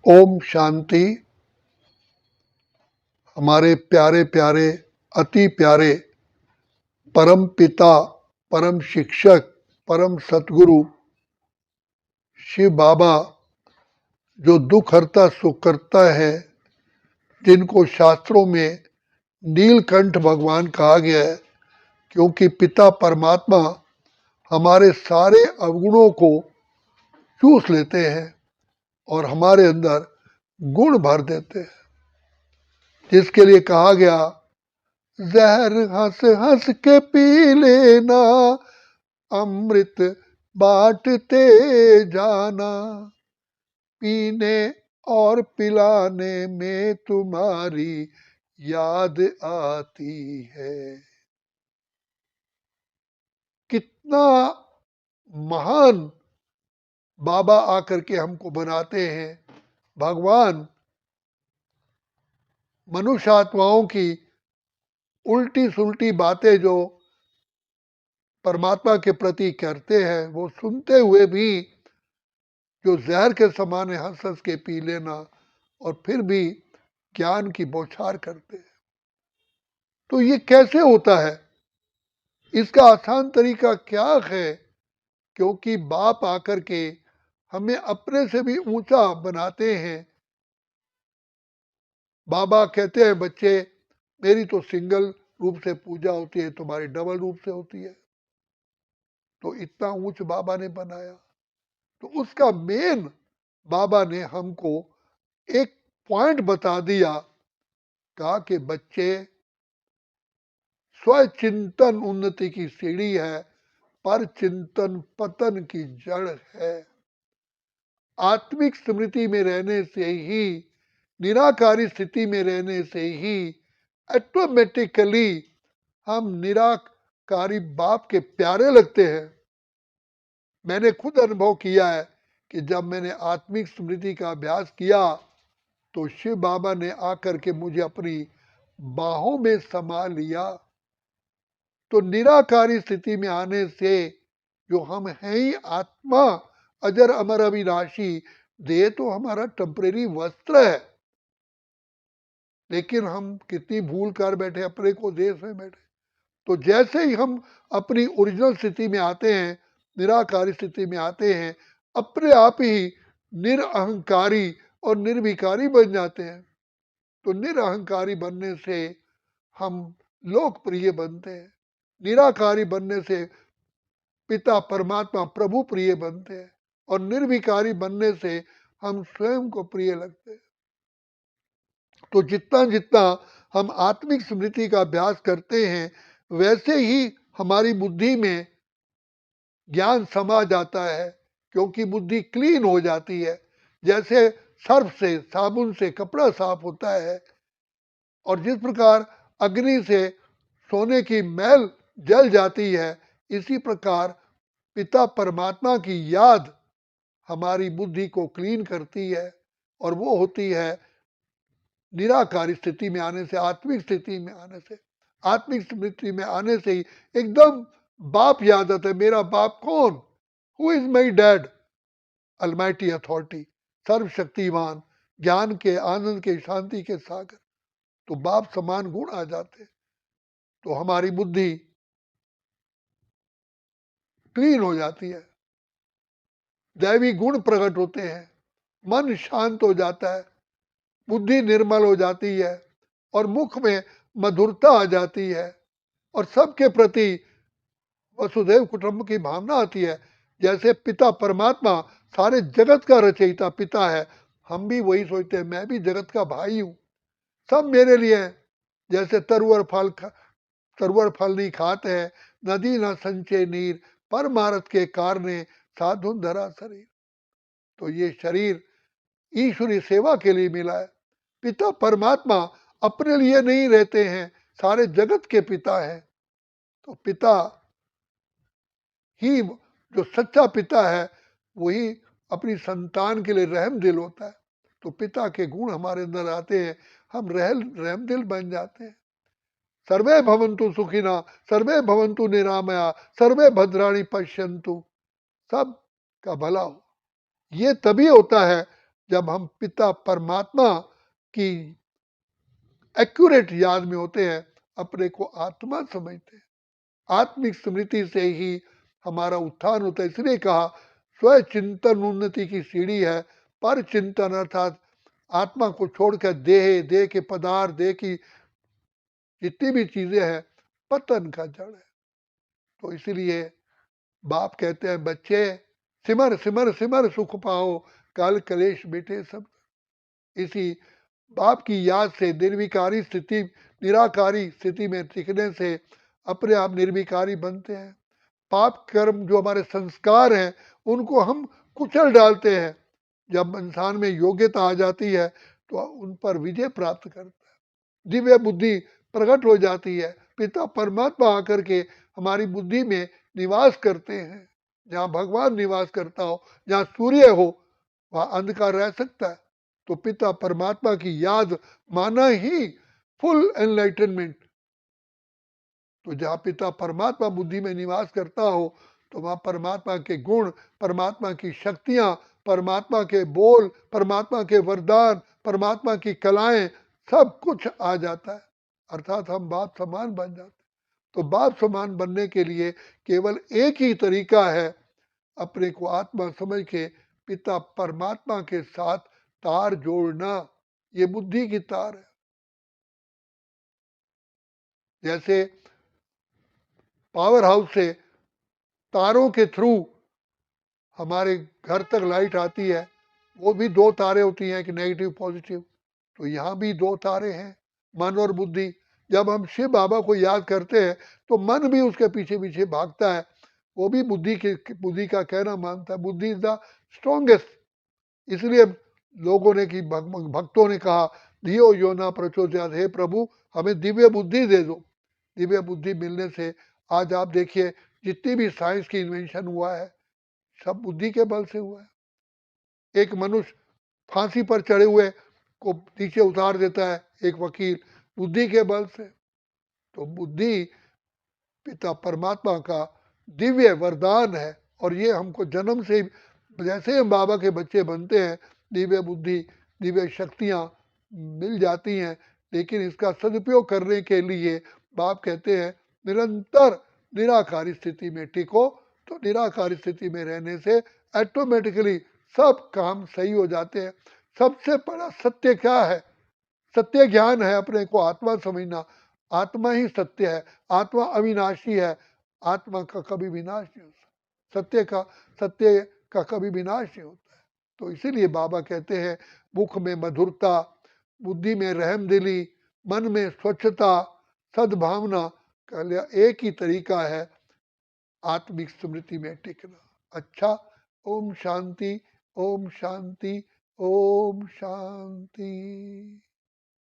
ओम शांति। हमारे प्यारे प्यारे अति प्यारे परम पिता, परम शिक्षक, परम सतगुरु शिव बाबा, जो दुख हरता सुख करता है, जिनको शास्त्रों में नीलकंठ भगवान कहा गया है, क्योंकि पिता परमात्मा हमारे सारे अवगुणों को चूस लेते हैं और हमारे अंदर गुण भर देते हैं, जिसके लिए कहा गया जहर हंस हंस के पी लेना, अमृत बांटते जाना, पीने और पिलाने में तुम्हारी याद आती है। कितना महान बाबा आकर के हमको बनाते हैं। भगवान मनुष्य आत्माओं की उल्टी सुलटी बातें जो परमात्मा के प्रति करते हैं, वो सुनते हुए भी जो जहर के समान है, हंस हंस के पी लेना, और फिर भी ज्ञान की बौछार करते हैं। तो ये कैसे होता है? इसका आसान तरीका क्या है? क्योंकि बाप आकर के हमें अपने से भी ऊंचा बनाते हैं। बाबा कहते हैं, बच्चे मेरी तो सिंगल रूप से पूजा होती है, तुम्हारी डबल रूप से होती है। तो इतना ऊंच बाबा ने बनाया। तो उसका मेन बाबा ने हमको एक पॉइंट बता दिया, कहा कि बच्चे स्वचिंतन उन्नति की सीढ़ी है, पर चिंतन पतन की जड़ है। आत्मिक स्मृति में रहने से ही, निराकारी स्थिति में रहने से ही ऑटोमेटिकली हम निराकारी बाप के प्यारे लगते हैं। मैंने खुद अनुभव किया है कि जब मैंने आत्मिक स्मृति का अभ्यास किया तो शिव बाबा ने आकर के मुझे अपनी बाहों में समा लिया। तो निराकारी स्थिति में आने से जो हम हैं ही आत्मा, अजर अमर अविनाशी, देह तो हमारा टेम्परेरी वस्त्र है, लेकिन हम कितनी भूल कर बैठे, अपने को देश में बैठे। तो जैसे ही हम अपनी ओरिजिनल स्थिति में आते हैं, निराकारी स्थिति में आते हैं, अपने आप ही निरअहंकारी और निर्विकारी बन जाते हैं। तो निरअहंकारी बनने से हम लोकप्रिय बनते हैं, निराकारी बनने से पिता परमात्मा प्रभु प्रिय बनते हैं, और निर्विकारी बनने से हम स्वयं को प्रिय लगते हैं। तो जितना जितना हम आत्मिक स्मृति का अभ्यास करते हैं, वैसे ही हमारी बुद्धि में ज्ञान समा जाता है, क्योंकि बुद्धि क्लीन हो जाती है। जैसे सर्फ से, साबुन से कपड़ा साफ होता है, और जिस प्रकार अग्नि से सोने की मैल जल जाती है, इसी प्रकार पिता परमात्मा की याद हमारी बुद्धि को क्लीन करती है, और वो होती है निराकारी स्थिति में आने से, आत्मिक स्थिति में आने से। आत्मिक स्थिति में आने से ही एकदम बाप याद आता है। मेरा बाप कौन? Who is my dad? Almighty authority, सर्वशक्तिमान, ज्ञान के, आनंद के, शांति के सागर। तो बाप समान गुण आ जाते, तो हमारी बुद्धि क्लीन हो जाती है, दैवी गुण प्रकट होते हैं, मन शांत हो जाता है, बुद्धि निर्मल हो जाती है, और मुख में मधुरता आ जाती है, और सबके प्रति वसुदेव कुटुंब की भावना आती है। जैसे पिता परमात्मा सारे जगत का रचयिता पिता है, हम भी वही सोचते हैं, मैं भी जगत का भाई हूं, सब मेरे लिए है। जैसे तरुवर फल नहीं खाते हैं, नदी न संचे नीर, परमारथ के कारणे साधुन धरा शरीर। तो ये शरीर ईश्वरी सेवा के लिए मिला है। पिता परमात्मा अपने लिए नहीं रहते हैं, सारे जगत के पिता है। तो पिता ही, जो सच्चा पिता है, वही अपनी संतान के लिए रहम दिल होता है। तो पिता के गुण हमारे अंदर आते हैं, हम रहम दिल बन जाते हैं। सर्वे भवन्तु सुखिना, सर्वे भवन्तु निरामया, सर्वे भद्राणि पश्यन्तु, सब का भला हो। ये तभी होता है जब हम पिता परमात्मा की एक्यूरेट याद में होते हैं, अपने को आत्मा समझते हैं। आत्मिक स्मृति से ही हमारा उत्थान होता है। इसलिए कहा स्व चिंतन उन्नति की सीढ़ी है। पर चिंतन अर्थात आत्मा को छोड़कर देह के पदार्थ, देह की जितनी भी चीजें हैं, पतन का जड़ है। तो इसीलिए बाप कहते हैं, बच्चे सिमर सिमर सिमर सुख पाओ, काल कलेश मिटे सब। इसी बाप की याद से निर्विकारी स्थिति, निराकारी स्थिति में टिकने से अपने आप निर्विकारी बनते हैं। पाप कर्म जो हमारे संस्कार हैं, उनको हम कुचल डालते हैं। जब इंसान में योग्यता आ जाती है तो उन पर विजय प्राप्त करता है, दिव्य बुद्धि प्रकट हो जाती है। पिता परमात्मा आकर के हमारी बुद्धि में निवास करते हैं। जहाँ भगवान निवास करता हो, जहाँ सूर्य हो, वहाँ अंधकार रह सकता है। तो पिता परमात्मा की याद माना ही फुल एनलाइटनमेंट। तो जहाँ पिता परमात्मा बुद्धि में निवास करता हो, तो वहाँ परमात्मा के गुण, परमात्मा की शक्तियाँ, परमात्मा के बोल, परमात्मा के वरदान, परमात्मा की कलाएं, सब कुछ आ जाता है। अर्थात हम बाप समान बन जाते हैं। तो बाप समान बनने के लिए केवल एक ही तरीका है, अपने को आत्मा समझ के पिता परमात्मा के साथ तार जोड़ना। ये बुद्धि की तार है। जैसे पावर हाउस से तारों के थ्रू हमारे घर तक लाइट आती है, वो भी दो तारे होती हैं, एक नेगेटिव पॉजिटिव। तो यहाँ भी दो तारे हैं, मन और बुद्धि। जब हम शिव बाबा को याद करते हैं तो मन भी उसके पीछे पीछे भागता है। वो भी बुद्धि का कहना मानता है। बुद्धि इज द स्ट्रॉन्गेस्ट। इसलिए लोगों ने कि भक्तों ने कहा, धियो यो ना प्रचोदयात्, हे प्रभु हमें दिव्य बुद्धि दे दो। दिव्य बुद्धि मिलने से आज आप देखिए, जितनी भी साइंस की इन्वेंशन हुआ है, सब बुद्धि के बल से हुआ है। एक मनुष्य फांसी पर चढ़े हुए को नीचे उतार देता है, एक वकील, बुद्धि के बल से। तो बुद्धि पिता परमात्मा का दिव्य वरदान है। और ये हमको जन्म से जैसे हम बाबा के बच्चे बनते हैं, दिव्य बुद्धि, दिव्य शक्तियाँ मिल जाती हैं। लेकिन इसका सदुपयोग करने के लिए बाप कहते हैं, निरंतर निराकारी स्थिति में टिको। तो निराकारी स्थिति में रहने से ऑटोमेटिकली सब काम सही हो जाते हैं। सबसे बड़ा सत्य क्या है? सत्य ज्ञान है, अपने को आत्मा समझना। आत्मा ही सत्य है, आत्मा अविनाशी है, आत्मा का कभी विनाश नहीं होता। सत्य का कभी विनाश नहीं होता है। तो इसीलिए बाबा कहते हैं, मुख में मधुरता, बुद्धि में रहम दिली, मन में स्वच्छता, सद्भावना का एक ही तरीका है, आत्मिक स्मृति में टिकना। अच्छा, ओम शांति, ओम शांति, ओम शांति।